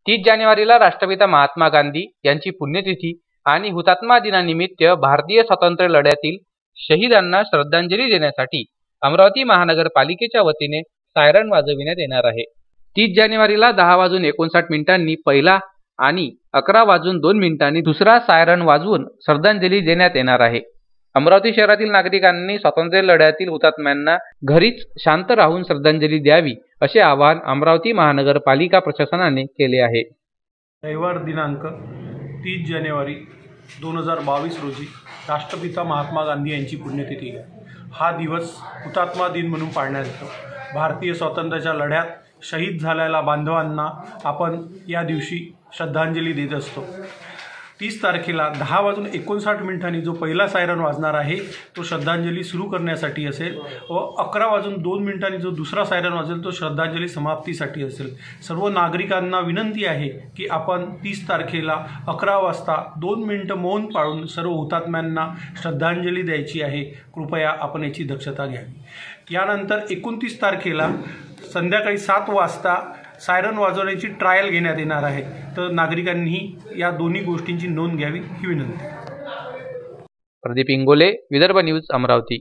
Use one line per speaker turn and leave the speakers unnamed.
30 जानेवारीला राष्ट्रपिता महात्मा गांधी यांची पुण्यतिथी आणि हुतात्मा दिनानिमित्त भारतीय स्वातंत्र्य लढ्यातील शहीदांना श्रद्धांजली देण्यासाठी अमरावती महानगरपालिकेच्या वतीने सायरन वाजविण्यात येणार आहे। 30 जानेवारीला 10:59 पहिला आणि 11:02 दुसरा सायरन वाजवून श्रद्धांजली देण्यात येणार आहे। अमरावती शहरातील नागरिकांनी स्वातंत्र्य लढ्यातील हुतात्म्यांना घरीच शांत राहून श्रद्धांजली द्यावी असे आवाहन अमरावती महानगरपालिका प्रशासनाने केले आहे।
रविवार दिनांक 30 जानेवारी 2022 रोजी राष्ट्रपिता महात्मा गांधी यांची पुण्यतिथी आहे। हा दिवस हुतात्मा दिन म्हणून पाळण्यात येतो। भारतीय स्वातंत्र्याच्या लढ्यात शहीद झालेल्या बांधवांना आपण या दिवशी श्रद्धांजली देत असतो। 30 तारखेला 10:59 जो पहिला सायरन वाजणार आहे तो श्रद्धांजली सुरू करण्यासाठी असेल व 11:02 जो दुसरा सायरन वाजेल तो श्रद्धांजली समाप्तीसाठी असेल। सर्व नागरिकांना विनंती आहे की आपण 30 तारखेला 11 वाजता 2 मिनिटं मौन पाळून सर्व हुतात्म्यांना श्रद्धांजली द्यायची आहे। कृपया आपण याची दक्षता घ्यावी। यानंतर 29 तारखेला संध्याकाळी 7 वाजता सायरन वाजवण्याची ट्रायल घेण्यात येणार आहे। तर नागरिकांनी या दोन्ही गोष्टींची नोंद घ्यावी ही विनंती।
प्रदीप इंगोले, विदर्भ न्यूज, अमरावती।